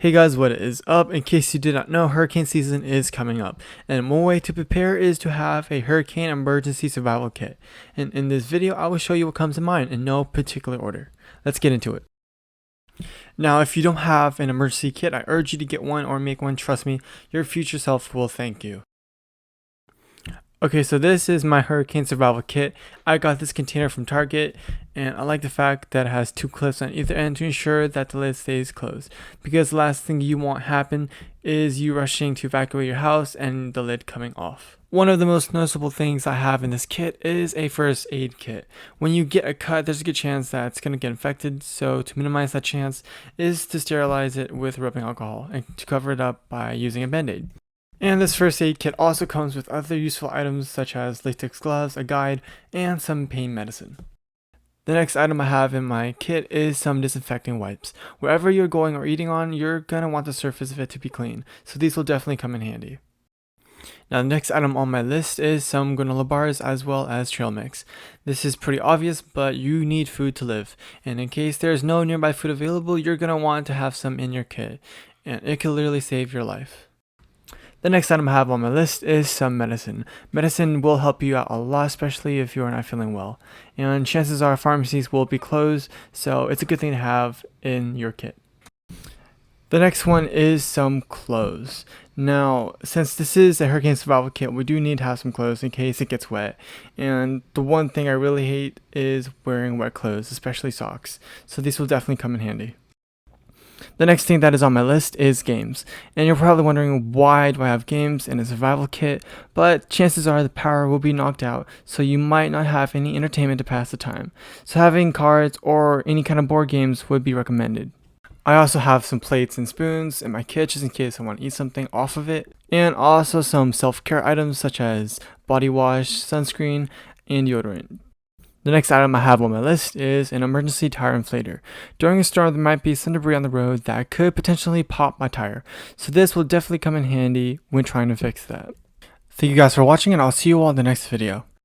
Hey guys, what is up? In case you did not know, hurricane season is coming up, and one way to prepare is to have a hurricane emergency survival kit. And in this video, I will show you what comes in mind in no particular order. Let's get into it. Now, if you don't have an emergency kit, I urge you to get one or make one. Trust me, your future self will thank you. Okay, so this is my hurricane survival kit. I got this container from Target, and I like the fact that it has two clips on either end to ensure that the lid stays closed, because the last thing you want happen is you rushing to evacuate your house and the lid coming off. One of the most noticeable things I have in this kit is a first aid kit. When you get a cut, there's a good chance that it's going to get infected, so to minimize that chance is to sterilize it with rubbing alcohol and to cover it up by using a band-aid. And this first aid kit also comes with other useful items such as latex gloves, a guide, and some pain medicine. The next item I have in my kit is some disinfecting wipes. Wherever you're going or eating on, you're going to want the surface of it to be clean, so these will definitely come in handy. Now the next item on my list is some granola bars as well as trail mix. This is pretty obvious, but you need food to live, and in case there's no nearby food available, you're going to want to have some in your kit, and it can literally save your life. The next item I have on my list is some medicine. Medicine will help you out a lot, especially if you're not feeling well. And chances are pharmacies will be closed, so it's a good thing to have in your kit. The next one is some clothes. Now, since this is a hurricane survival kit, we do need to have some clothes in case it gets wet. And the one thing I really hate is wearing wet clothes, especially socks. So these will definitely come in handy. The next thing that is on my list is games, and you're probably wondering why do I have games in a survival kit, but chances are the power will be knocked out, so you might not have any entertainment to pass the time. So having cards or any kind of board games would be recommended. I also have some plates and spoons in my kit just in case I want to eat something off of it, and also some self-care items such as body wash, sunscreen, and deodorant. The next item I have on my list is an emergency tire inflator. During a storm, there might be some debris on the road that could potentially pop my tire, so this will definitely come in handy when trying to fix that. Thank you guys for watching, and I'll see you all in the next video.